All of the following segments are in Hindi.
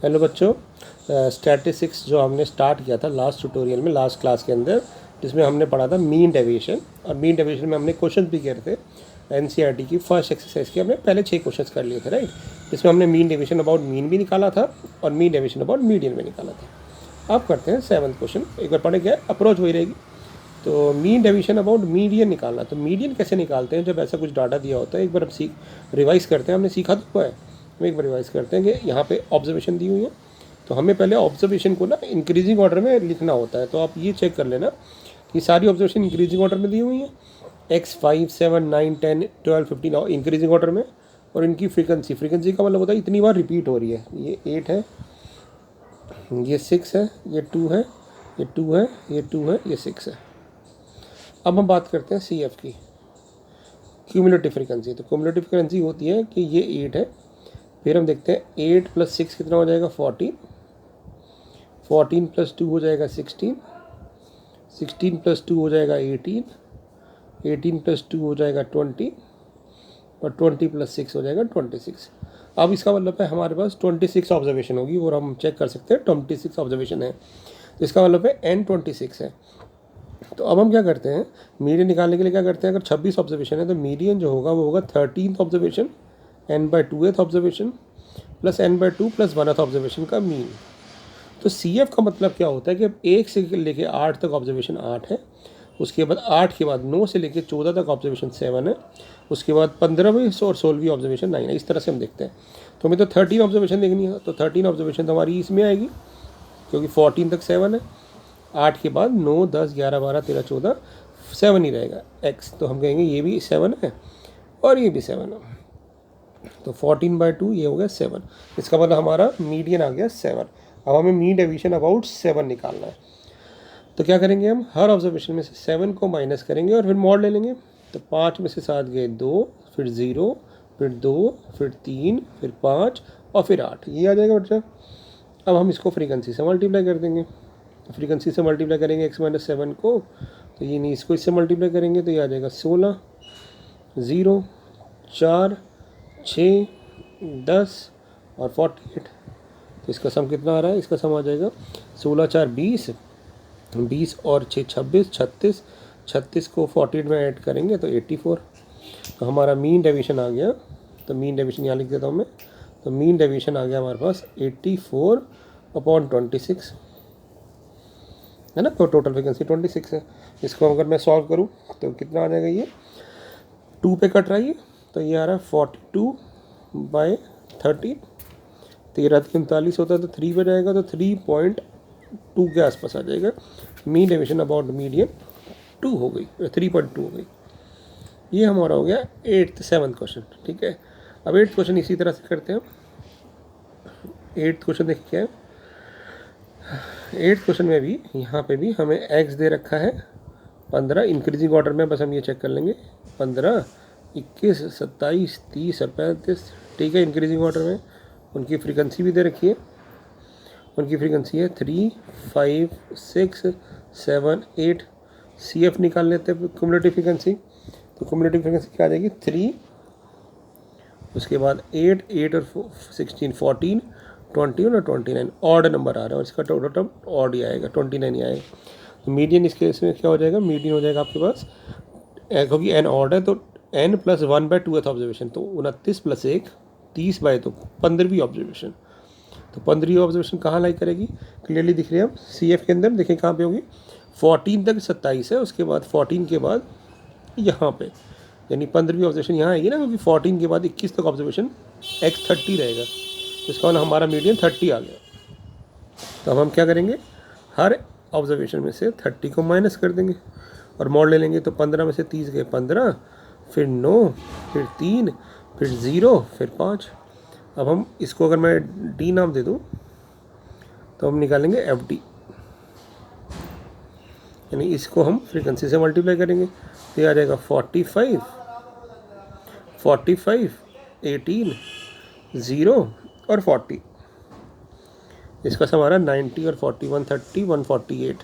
हेलो बच्चों, स्टैटिस्टिक्स जो हमने स्टार्ट किया था लास्ट ट्यूटोरियल में, लास्ट क्लास के अंदर, जिसमें हमने पढ़ा था मीन डेविएशन। और मीन डेविएशन में हमने क्वेश्चन भी किए थे। एनसीईआरटी की फर्स्ट एक्सरसाइज के हमने पहले 6 क्वेश्चन कर लिए थे, राइट। जिसमें हमने मीन डेविएशन अबाउट मीन भी निकाला था और मीन डेविएशन अबाउट मीडियन भी निकाला था। अब करते हैं 7th क्वेश्चन। एक बार पढ़े, क्या अप्रोच वही रहेगी। तो मीन डेविएशन अबाउट मीडियन निकालना। तो मीडियन कैसे निकालते हैं जब ऐसा कुछ डाटा दिया होता है। एक बार हम रिवाइज करते हैं, हमने सीखा तो है, हम एक बार रिवाइज करते हैं कि यहाँ पे ऑब्जर्वेशन दी हुई है। तो हमें पहले ऑब्जर्वेशन को ना इंक्रीजिंग ऑर्डर में लिखना होता है। तो आप ये चेक कर लेना कि सारी ऑब्जर्वेशन इंक्रीजिंग ऑर्डर में दी हुई है। x 5 7 9 10 12 15 इंक्रीजिंग ऑर्डर में। और इनकी फ्रीक्वेंसी का मतलब होता है इतनी बार रिपीट हो रही है। ये 8 है, ये 6 है, ये 2 है, ये 2 है, ये 2 है, ये 6 है। अब हम बात करते हैं सी एफ की, क्यूमुलेटिव फ्रीक्वेंसी। तो क्यूमुलेटिव फ्रीक्वेंसी होती है कि ये 8 है। फिर हम देखते हैं 8 + 6 कितना हो जाएगा 14, 14 + 2 हो जाएगा 16, 16 + 2 हो जाएगा 18, 18 + 2 हो जाएगा 20 और 20 + 6 हो जाएगा 26। अब इसका मतलब है हमारे पास 26 ऑब्जर्वेशन होगी और हम चेक कर सकते हैं 26 ऑब्जर्वेशन है। तो इसका मतलब है n 26 है। तो अब हम क्या करते हैं, मीडियन निकालने के लिए क्या करते हैं, अगर 26 ऑब्जर्वेशन है तो मीडियन जो होगा वो होगा 13th observation n/2th observation plus n/2 + 1th observation का मीन। तो सी एफ का मतलब क्या होता है कि 1 से लेके 8 तक ऑब्जर्वेशन 8 है, उसके बाद 8 के बाद 9 से लेके 14 तक ऑब्जर्वेशन 7 है, उसके बाद 15वीं और 16वीं ऑब्जर्वेशन 9 है। इस तरह से हम देखते हैं। तो हमें तो 13 ऑब्जर्वेशन देखनी है। तो 13 ऑब्जर्वेशन तो हमारी इसमें आएगी, क्योंकि 14 तक 7 है। 8 के बाद 9 10 11 12 13 14 7 ही रहेगा x। तो हम कहेंगे ये भी 7 है और ये भी 7 है। तो 14/2 ये हो गया 7। इसका मतलब हमारा मीडियन आ गया 7। अब हमें मीन डेविएशन अबाउट 7 निकालना है। तो क्या करेंगे, हम हर ऑब्जर्वेशन में से 7 को माइनस करेंगे और फिर मॉड ले लेंगे। तो 5 में से 7 गए 2, फिर 0, फिर 2, फिर 3, फिर 5 और फिर 8। ये आ जाएगा बच्चा। अब हम इसको फ्रीक्वेंसी से मल्टीप्लाई कर देंगे। फ्रीक्वेंसी से मल्टीप्लाई करेंगे x - 7 को, तो ये नहीं, इसको इससे मल्टीप्लाई करेंगे तो ये आ जाएगा 16, 0, 4, 6, 10 और 48। तो इसका सम कितना आ रहा है, इसका सम आ जाएगा 16 × 4 20, 20 और 6 26, 36, 36 को 48 में ऐड करेंगे तो 84। तो हमारा मीन डेविएशन आ गया। तो मीन डेविएशन यहाँ लिख देता हूँ मैं। तो मीन डेविएशन आ गया हमारे पास 84/26 है ना। तो टोटल फ्रीक्वेंसी 26 है। इसको अगर मैं सॉल्व करूँ तो कितना आ जाएगा, ये 2 पे कट रहा है, तो ये आ रहा है 42/30। 13 × 39 होता है तो 3 पे जाएगा, तो 3.2 के आसपास आ जाएगा। मीन डेविएशन अबाउट मीडियन 2 हो गई, 3.2 हो गई। ये हमारा हो गया 7th क्वेश्चन, ठीक है। अब 8th क्वेश्चन इसी तरह से करते हैं। 8th क्वेश्चन देखिए क्या है। 8th क्वेश्चन में भी यहाँ पे भी हमें x दे रखा है 15 इंक्रीजिंग ऑर्डर में। बस हम ये चेक कर लेंगे 15, 21, 27, 30 और 35, ठीक है, इंक्रीजिंग ऑर्डर में। उनकी फ्रीक्वेंसी भी दे रखी है। उनकी फ्रीक्वेंसी है 3, 5, 6, 7, 8। सी एफ निकाल लेते हैं क्यूमुलेटिव फ्रीक्वेंसी। तो क्यूमुलेटिव फ्रीक्वेंसी क्या आ जाएगी 3, उसके बाद 8, 8 और 16 14, 21 और 29। ऑड नंबर आ रहा है और इसका टोटल ऑड ही आएगा, 29 ही आएगा। तो मीडियन इस केस में क्या हो जाएगा, मीडियन हो जाएगा आपके पास, क्योंकि n ऑड है तो n + 1/2th ऑब्जर्वेशन, तो 29 + 1 30/, तो 15वीं ऑब्जर्वेशन। तो 15वीं ऑब्जर्वेशन कहाँ लाई करेगी, क्लियरली दिख रही है। हम सी एफ के अंदर देखें कहाँ पे होगी, 14 तक 27 है, उसके बाद 14 के बाद यहाँ पे, यानी 15वीं ऑब्जर्वेशन यहाँ आएगी ना, क्योंकि 14 के बाद 21 तक ऑब्जर्वेशन x 30 रहेगा। तो इसका मतलब हमारा मीडियन 30 आ गया। तो अब हम क्या करेंगे, हर ऑब्जर्वेशन में से 30 को माइनस कर देंगे और मॉड ले लेंगे। तो 15 में से 30 गए 15, फिर 9, फिर 3, फिर 0, फिर 5। अब हम इसको अगर मैं d नाम दे दूँ तो हम निकालेंगे FD, यानी इसको हम फ्रीक्वेंसी से मल्टीप्लाई करेंगे तो ये आ जाएगा 45, 45, 18, 0 और 40। इसका सम हमारा 90 और 40, 130, 148।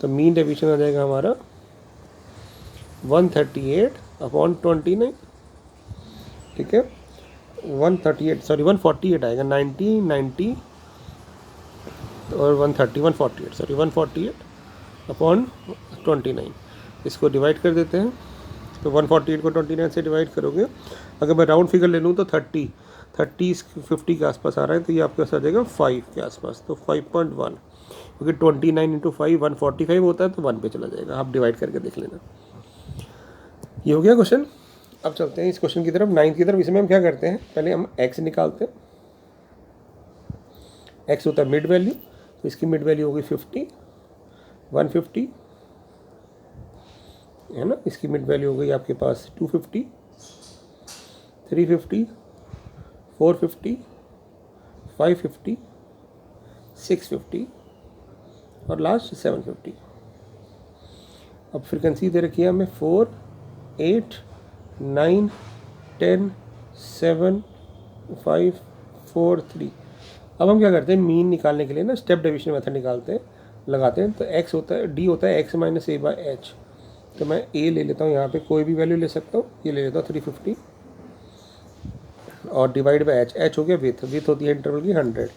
तो मीन डेविएशन आ जाएगा हमारा 138/29, ठीक है। 148 आएगा, 90, 90 और 148 सॉरी 148 अपॉन 29, इसको डिवाइड कर देते हैं। तो 148 को 29 से डिवाइड करोगे, अगर मैं राउंड फिगर ले लूँ तो 30 50 के आसपास आ रहा है, तो ये आपके पास आ जाएगा 5 के आसपास, तो 5.1, क्योंकि 29 इंटू 5 145 होता है, तो 1 पे चला जाएगा। आप डिवाइड करके देख लेना। ये हो गया क्वेश्चन। अब चलते हैं इस क्वेश्चन की तरफ, 9 की तरफ। इसमें हम क्या करते हैं, पहले हम x निकालते हैं। x होता है मिड वैल्यू, तो इसकी मिड वैल्यू होगी 50, 150 है ना। इसकी मिड वैल्यू हो गई आपके पास 250, 350, 450, 550, 650 और लास्ट 750। अब फ्रीक्वेंसी दे रखी है हमें 4, 8, 9, 10, 7, 5, 4, 3। अब हम क्या करते हैं, मीन निकालने के लिए ना स्टेप डिवीजन मेथड निकालते हैं, लगाते हैं। तो x होता है, d होता है x minus a by H. तो मैं a ले लेता हूँ, यहाँ पे कोई भी वैल्यू ले सकता हूँ, ये ले लेता हूँ 350 और डिवाइड बाई h हो गया विथ होती है इंटरवल की 100।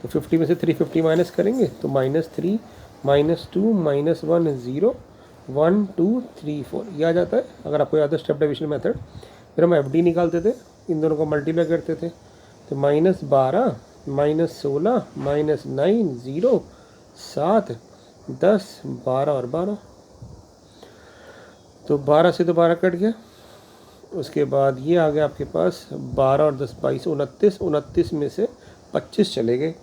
तो 50 में से 350 माइनस करेंगे तो -3, -2, -1 0, 1 2 3 4 ये आ जाता है, अगर आपको याद है स्टेप डिवीजन मेथड। फिर हम FD निकालते थे, इन दोनों को मल्टीप्लाई करते थे, तो -12, -16, -9 0, 7, 10, 12 और 12। तो 12 से तो 12 कट गया। उसके बाद ये आ गया आपके पास 12 और 10 22 29, 29 में से 25 चले गए,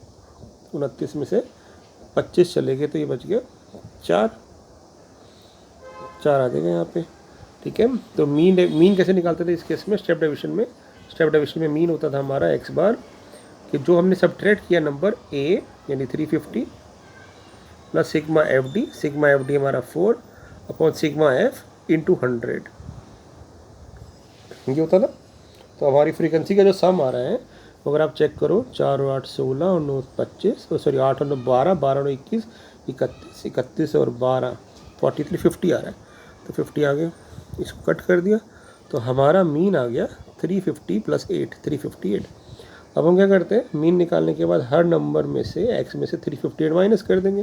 29 में से 25 चले गए, तो ये बच गया 4 आ जाएगा यहाँ पे। ठीक है, तो मीन कैसे निकालते थे इस केस में, स्टेप डिवीजन में मीन होता था हमारा x बार कि जो हमने सब्ट्रैक्ट किया नंबर a यानी 350 प्लस सिग्मा FD हमारा 4 अपॉन सिग्मा f इंटू 100, ये होता था। तो हमारी फ्रीक्वेंसी का जो सम आ रहा है, अगर आप चेक करो, 4 और 8 16 और 9 25, सॉरी 8 और 9 12, 12 और 21 31, 31 और 12 43, 50 आ रहा है। तो 50 आ गया, इसको कट कर दिया, तो हमारा मीन आ गया 350 प्लस 8 358। अब हम क्या करते हैं, मीन निकालने के बाद हर नंबर में से x में से 358 माइनस कर देंगे।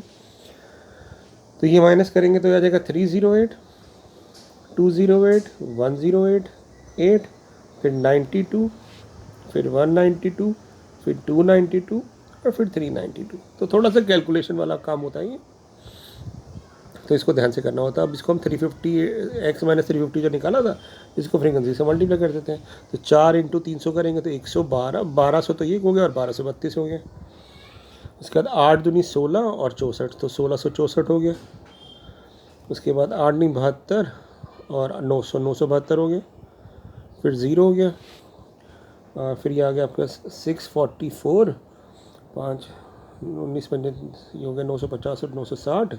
तो ये माइनस करेंगे तो आ जाएगा 308, 208, 108, 8, फिर 92, फिर 192, फिर 292 और फिर 392। तो थोड़ा सा कैलकुलेशन वाला काम होता है ये, तो इसको ध्यान से करना होता है। अब इसको हम 350 x माइनस 350 जो निकाला था, इसको फ्रीक्वेंसी से मल्टीप्लाई कर देते हैं। तो 4 इंटू 300 करेंगे तो 112, 1200 तो ये हो गया और 1232 हो गया। उसके बाद 8 दूनी 16 और 64, तो 1664 हो गया। उसके बाद 8 दूनी 72 और 972 हो गया, फिर 0 हो गया। फिर ये आ गया आपका 644, 5 19 ये हो गया 950 और 960।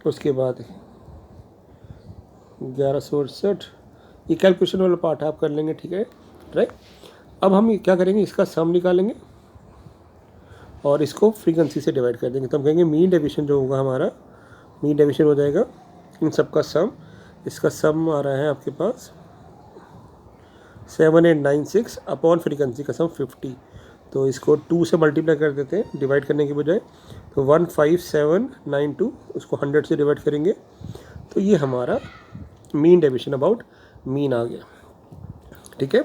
उसके बाद 1168, ये कैलकुलेशन वाला पार्ट है, आप कर लेंगे, ठीक है राइट। अब हम क्या करेंगे, इसका सम निकालेंगे और इसको फ्रीक्वेंसी से डिवाइड कर देंगे। तो हम कहेंगे मीन डेविएशन जो होगा हमारा, मीन डेविएशन हो जाएगा इन सब का सम। इसका सम आ रहा है आपके पास 7896 अपॉन फ्रीक्वेंसी का सम 50। तो इसको 2 से मल्टीप्लाई कर देते हैं डिवाइड करने के बजाय, तो 15792, उसको 100 से डिवाइड करेंगे, तो ये हमारा मीन डेविएशन अबाउट मीन आ गया। ठीक है,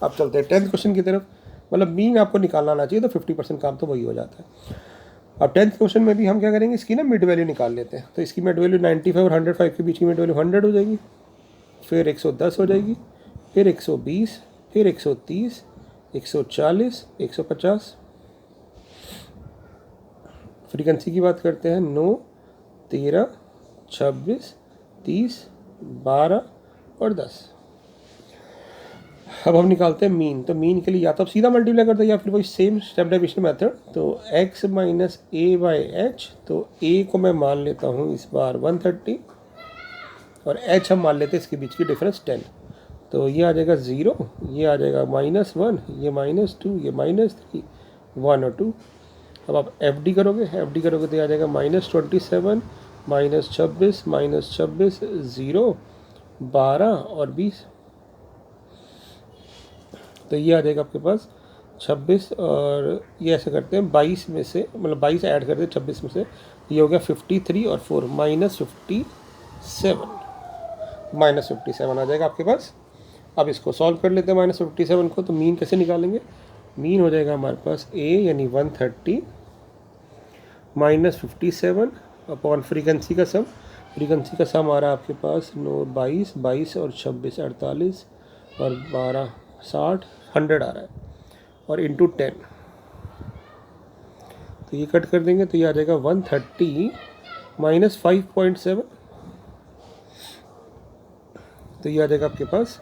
अब चलते हैं 10th क्वेश्चन की तरफ। मतलब मीन आपको निकालना आना चाहिए, तो 50% काम तो वही हो जाता है। अब 10th क्वेश्चन में भी हम क्या करेंगे, इसकी ना मिड वैल्यू निकाल लेते हैं। तो इसकी मिड वैल्यू 95 और 105 के बीच की मिड वैल्यू 100 हो जाएगी, फिर 110 हो जाएगी, फिर 120, फिर 130, 140, 150। फ्रीक्वेंसी की बात करते हैं 9, 13, 26, 30, 12 और 10। अब हम निकालते हैं मीन। तो मीन के लिए या तो आप सीधा मल्टीप्लाई करते हैं या फिर वही सेम स्टेप डिवीजन मेथड। तो x minus a by H, तो a को मैं मान लेता हूँ इस बार 130 और h हम मान लेते हैं इसके बीच की डिफरेंस 10। तो ये आ जाएगा 0, ये आ जाएगा -1, ये -2, ये -3, 1 और 2। अब आप FD करोगे तो ये आ जाएगा -27, -26, -26, 0, 12 और 20। तो ये आ जाएगा आपके पास 26 और ये ऐसे करते हैं 22 में से, मतलब 22 ऐड करते हैं 26 में से, ये हो गया 53 और 4 -57, -57 आ जाएगा आपके पास। अब इसको सॉल्व कर लेते हैं -57 को। तो मीन कैसे निकालेंगे? मीन हो जाएगा हमारे पास a यानी 130 -57 अपॉन फ्रीक्वेंसी का सम। फ्रीक्वेंसी का सम आ रहा है आपके पास 22 और 26 48 और 12 60 100 आ रहा है, और इंटू 10। तो ये कट कर देंगे तो ये आ जाएगा 130 -5.7, तो ये आ जाएगा आपके पास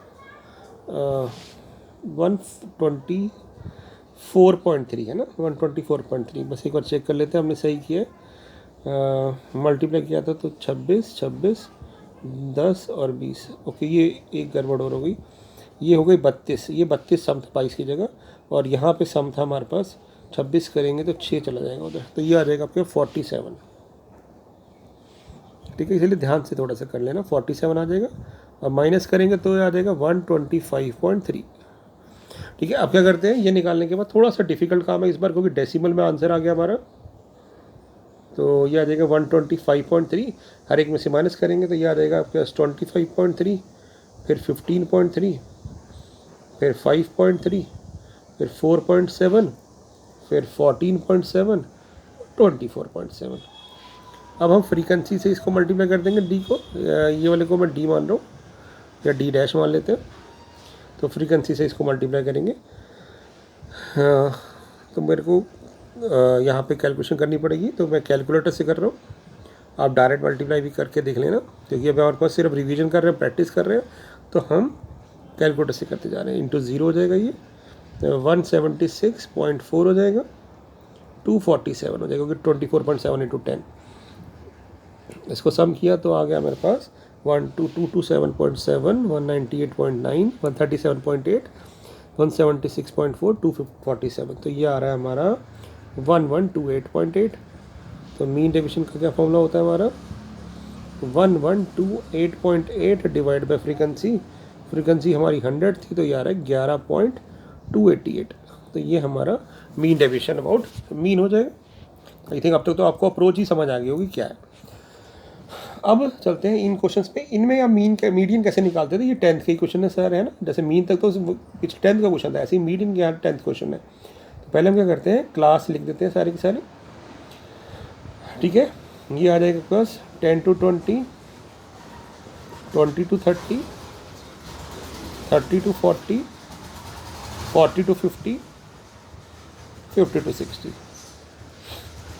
124.3 है ना, 124.3। बस एक बार चेक कर लेते हैं हमने सही किया है। मल्टीप्लाई किया था तो 26 26 10 और 20। ओके, ये एक गड़बड़ और हो गई, ये हो गई 32। ये 32 सम था 22 की जगह, और यहाँ पे सम था हमारे पास 26 करेंगे तो 6 चला जाएगा उधर, तो ये आ जाएगा आपके 47। ठीक है, इसलिए ध्यान से थोड़ा सा कर लेना। 47 आ जाएगा, और माइनस करेंगे तो ये आ जाएगा 125.3। ठीक है, अब क्या करते हैं, ये निकालने के बाद थोड़ा सा डिफिकल्ट काम है इस बार, क्योंकि डेसिमल में आंसर आ गया हमारा। तो ये आ जाएगा 125.3, हर एक में से माइनस करेंगे तो ये आ जाएगा आपके पास 25.3, फिर 15.3, फिर 5.3, फिर 4.7, फिर 14.7, 24.7। अब हम फ्रीक्वेंसी से इसको मल्टीप्लाई कर देंगे डी को, ये वाले को मैं डी मान रहा हूँ, या डी डैश मान लेते हैं। तो फ्रीक्वेंसी से इसको मल्टीप्लाई करेंगे। तो मेरे को यहाँ पे कैलकुलेशन करनी पड़ेगी, तो मैं कैलकुलेटर से कर रहा हूँ। आप डायरेक्ट मल्टीप्लाई भी करके देख लेना, क्योंकि अभी हमारे पास सिर्फ रिवीजन कर रहे हैं, प्रैक्टिस कर रहे हैं, तो हम कैलकुलेटर से करते जा रहे हैं। इंटू 0 हो जाएगा, ये 176.4 हो जाएगा, 247 हो जाएगा, क्योंकि 24.7 इंटू 10। इसको सम किया तो आ गया मेरे पास 12227.7, 198.9, 137.8, 176.4, 247। तो ये आ रहा है हमारा 1128.8। तो मीन डेविएशन का क्या फॉर्मूला होता है हमारा? 1128.8 डिवाइड बाई फ्रीक्वेंसी। फ्रीक्वेंसी हमारी 100 थी, तो ये आ रहा है 11.288। तो ये हमारा मीन डेविएशन अबाउट मीन हो जाएगा। आई थिंक अब तक तो आपको अप्रोच ही समझ आ गई होगी क्या है। अब चलते हैं इन क्वेश्चंस पे। इनमें या मीडियन कैसे निकालते थे? ये 10th के क्वेश्चन है सर, है ना। जैसे मीन तक तो पीछे 10th का क्वेश्चन था, ऐसे ही मीडियन के यहाँ 10th क्वेश्चन है। तो पहले हम क्या करते हैं, क्लास लिख देते हैं सारे की सारे। ठीक है, ये आ जाएगा class 10 to 20, 20 to 30, 30 to 40, 40 to 50, 50 to 60।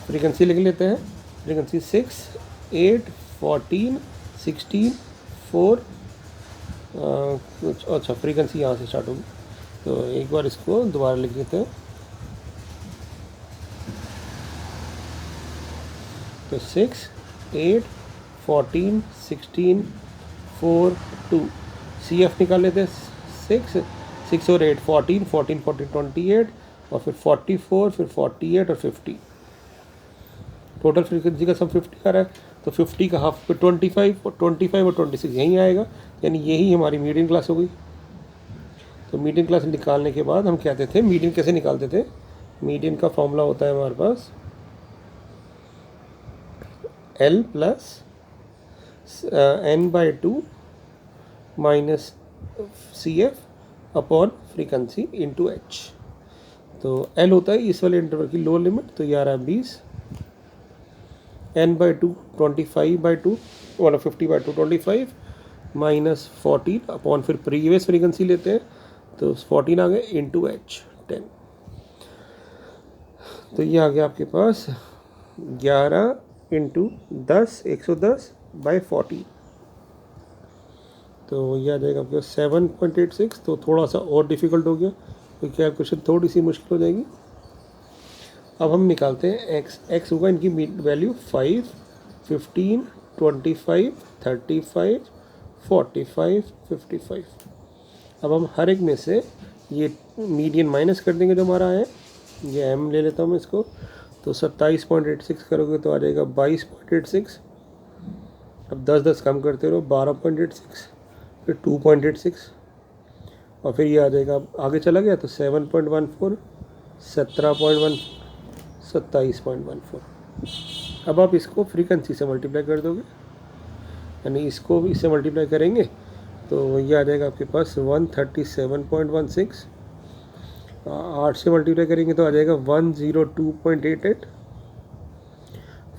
Frequency लिख लेते हैं। फ्रीक्वेंसी 6, 8, 14, 16, 4। अच्छा, फ्रीक्वेंसी यहाँ से स्टार्ट होगी, तो एक बार इसको दोबारा लिख देते हैं। तो 6, 8, 14, 16, 4, 2। CF निकाल लेते हैं। 6 और 8 14, 14, 14, 28, और फिर 44, फिर 48 और 50। टोटल फ्रीक्वेंसी का सम 50 आ रहा है, तो 50 का हाफ पे 25, और 25 और 26 यहीं आएगा, यानी यही हमारी मीडियन क्लास हो गई। तो मीडियन क्लास निकालने के बाद हम कहते थे, मीडियन कैसे निकालते थे? मीडियन का फॉर्मूला होता है हमारे पास L plus n/2 minus CF upon frequency into H। तो L होता है इस वाले इंटरवल की लोअर लिमिट, तो ये आ रहा है 20, n/2 25/2 और 50/2 25 माइनस 14 अपॉन फिर प्रीवियस फ्रीक्वेंसी लेते हैं, तो 14 आ गए इंटू H 10। तो ये आ गया आपके पास 11 इंटू 10 110/40। तो ये आ जाएगा आपके 7.86। तो थोड़ा सा और डिफ़िकल्ट हो गया, तो कैलकुलेशन थोड़ी सी मुश्किल हो जाएगी। अब हम निकालते हैं x होगा इनकी वैल्यू 5, 15, 25, 35, 45, 55। अब हम हर एक में से ये मीडियन माइनस कर देंगे जो हमारा है। ये m ले लेता हूँ मैं इसको, तो 27.86 करोगे तो आ जाएगा 22.86। अब 10 कम करते रहो, 12.86, फिर 2.86, और फिर ये आ जाएगा, आगे चला गया तो 7.14, 27.14। अब आप इसको फ्रीक्वेंसी से मल्टीप्लाई कर दोगे, यानी इसको इससे मल्टीप्लाई करेंगे तो ये आ जाएगा आपके पास 137.16। 8 से मल्टीप्लाई करेंगे तो आ जाएगा 102.88।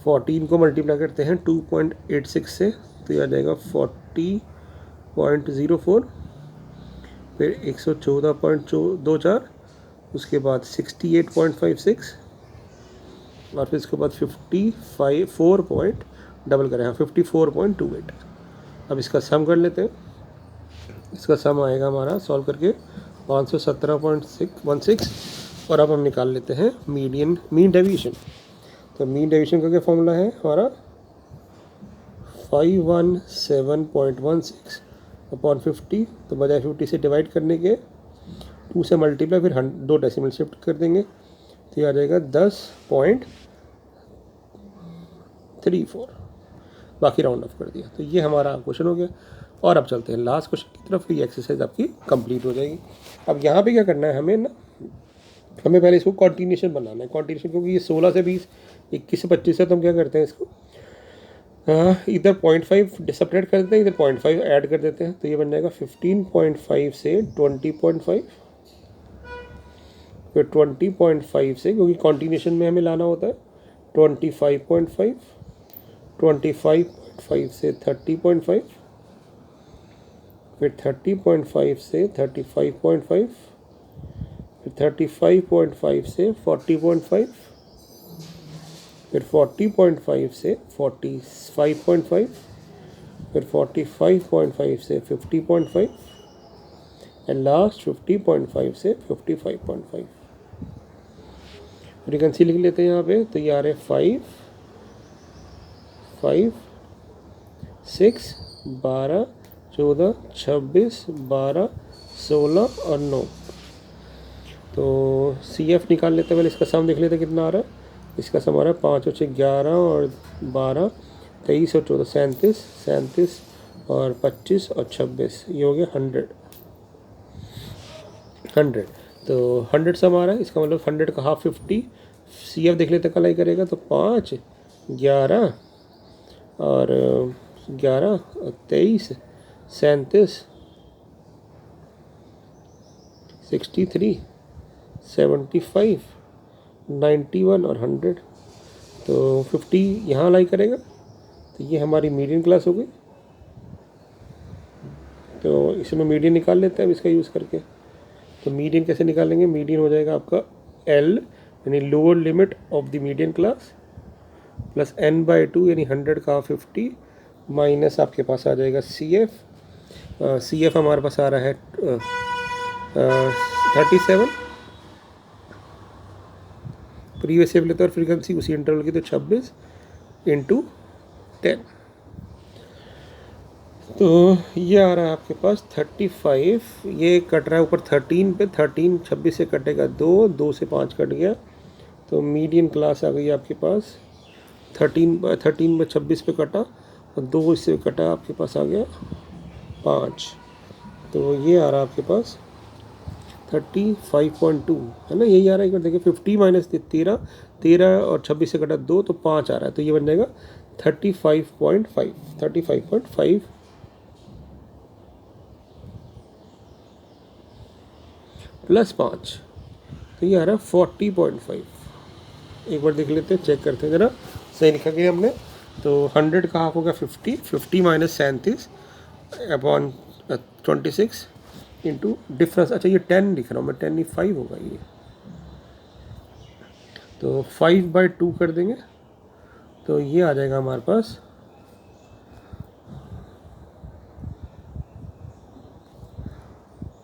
14 को मल्टीप्लाई करते हैं 2.86 से तो ये आ जाएगा 40.04। फिर 114.24, उसके बाद 68.56 और फिर इसके बाद 55 पॉइंट डबल करें, हाँ 54.28। अब इसका सम कर लेते हैं। इसका सम आएगा हमारा सॉल्व करके 517.16। और अब हम निकाल लेते हैं मीन डेविएशन। तो मीन डेविएशन का क्या फॉर्मूला है हमारा, 517.16 अपॉन 50। तो बजाय 50 से डिवाइड करने के 2 से मल्टीप्लाई, फिर 2 डेसिमल शिफ्ट कर देंगे तो ये आ जाएगा 10.34। बाकी राउंड ऑफ कर दिया। तो ये हमारा क्वेश्चन हो गया। और अब चलते हैं लास्ट क्वेश्चन की तरफ। ये एक्सरसाइज आपकी कंप्लीट हो जाएगी। अब यहाँ पे क्या करना है हमें हमें पहले इसको कॉन्टिन्यूशन बनाना है। कॉन्टिन्यूशन क्योंकि ये 16 से 20, 21 से 25 है, तो हम क्या करते हैं इसको इधर 0.5 सेपरेट कर देते हैं, इधर 0.5 ऐड कर देते हैं। तो ये बन जाएगा 15.5 से 20.5, फिर 20.5 से, क्योंकि कॉन्टिन्यूशन में हमें लाना होता है, 25.5, 25.5 से 30.5, फिर 30.5 से 35.5, फिर 35.5 से 40.5, फिर 40.5 से 45.5, फिर 45.5 से 50.5 एंड लास्ट 50.5 से 55.5। फ्रीक्वेंसी लिख लेते हैं यहाँ पे। तो ये आ रहे 5, 6, 12, 14, 26, 12, 16 और 9। तो CF निकाल लेते हैं। पहले इसका सम देख लेते हैं कितना आ रहा है। इसका सम आ रहा है 5 और 6 11 और 12, 23 और 14 37, 37 और 25 और 26, ये हो गया 100। तो 100 सम आ रहा है। इसका मतलब 100 का हाफ 50। CF देख लेते हैं कल ही करेगा। तो 5, 11 और 11 और 23, 37, 63, 75, 91 और 100। तो 50 यहाँ लाई करेगा। तो ये हमारी मीडियन क्लास हो गई। तो इसमें मीडियन निकाल लेते हैं अब इसका यूज़ करके। तो मीडियन कैसे निकालेंगे, मीडियन हो जाएगा आपका L यानी lower limit of the median class plus n/2 यानी 100 का 50 माइनस आपके पास आ जाएगा CF। CF हमारे पास आ रहा है 37। प्रीवियस सेव लेते हैं और फ्रीक्वेंसी उसी इंटरवल की, तो 26 × 10। तो ये आ रहा है आपके पास 35। ये कट रहा है ऊपर 13 पे, 13 26 से कटेगा 2, 2 से 5 कट गया। तो मीडियन क्लास आ गई आपके पास 13 में 26 पे कटा और 2 इससे कटा, आपके पास आ गया 5। तो ये आ रहा है आपके पास 35.2 है ना, यही आ रहा है। एक बार देखिए 50 माइनस 13, 13 और 26 से कटा 2 तो 5 आ रहा है। तो ये बन जाएगा 35.5 प्लस 5, तो ये आ रहा है 40.5। एक बार देख लेते हैं, चेक करते हैं ज़रा सही लिखा गया हमने। तो 100 का हाफ होगा 50, 50 माइनस 37 अपॉन 26 इंटू डिफरेंस। अच्छा ये 10 लिख रहा हूँ मैं, 10 नहीं 5 होगा ये। तो 5/2 कर देंगे तो ये आ जाएगा हमारे पास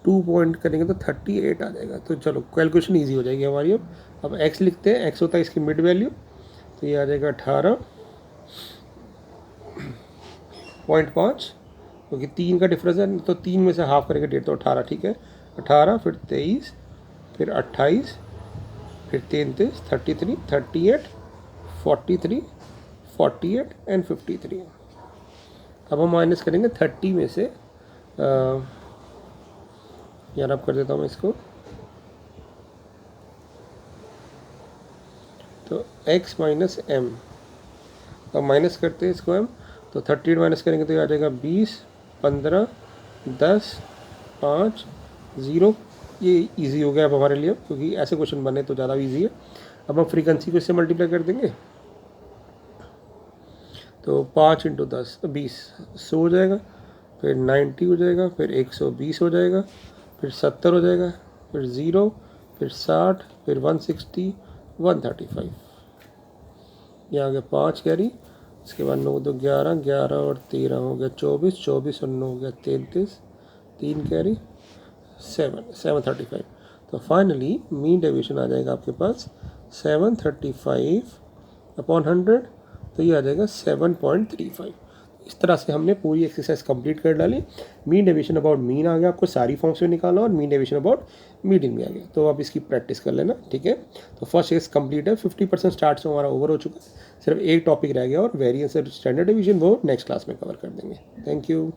2 पॉइंट करेंगे तो 38 आ जाएगा। तो चलो कैलकुलेशन इजी हो जाएगी हमारी। अब x लिखते हैं। x होता है इसकी मिड वैल्यू, तो ये आ जाएगा 18.5, क्योंकि 3 का डिफरेंस है तो 3 में से हाफ करेंगे 1.5, तो 18 ठीक है। 18 फिर 23 फिर 28 फिर 33, 33, 38, 43, 48 एंड 53। अब हम माइनस करेंगे 30 में से, यार अब कर देता हूँ मैं इसको, तो x माइनस एम, अब माइनस करते हैं इसको हम, तो 38 माइनस करेंगे तो ये आ जाएगा 20, 15, 10, 5, 0। ये इजी हो गया अब हमारे लिए, क्योंकि ऐसे क्वेश्चन बने तो ज़्यादा इजी है। अब हम फ्रीक्वेंसी को इससे मल्टीप्लाई कर देंगे, तो 5 इंटू 10 20 100 हो जाएगा, फिर 90 हो जाएगा, फिर 120 हो जाएगा, फिर 70 हो जाएगा, फिर 0, फिर 60, फिर 160, 135। यहाँ आ गया 5 कैरी, इसके बाद 9 2 11, 11 और 13 हो गया 24, 24 और 9 हो गया 33, 3 कैरी 735। तो फाइनली मीन डेविएशन आ जाएगा आपके पास 735 अपॉन 100, तो ये आ जाएगा 7.35। इस तरह से हमने पूरी एक्सरसाइज कंप्लीट कर डाली। मीन डेविएशन अबाउट मीन आ गया, आपको सारी फॉर्म्स में निकालना, और मीन डेविएशन अबाउट मीडियन भी आ गया। तो आप इसकी प्रैक्टिस कर लेना, ठीक है। तो फर्स्ट एक्स कंप्लीट है, 50% स्टार्ट से हमारा ओवर हो चुका है। सिर्फ एक टॉपिक रह गया और वेरिएंस और स्टैंडर्ड डेविएशन वो नेक्स्ट क्लास में कवर कर देंगे। Thank you.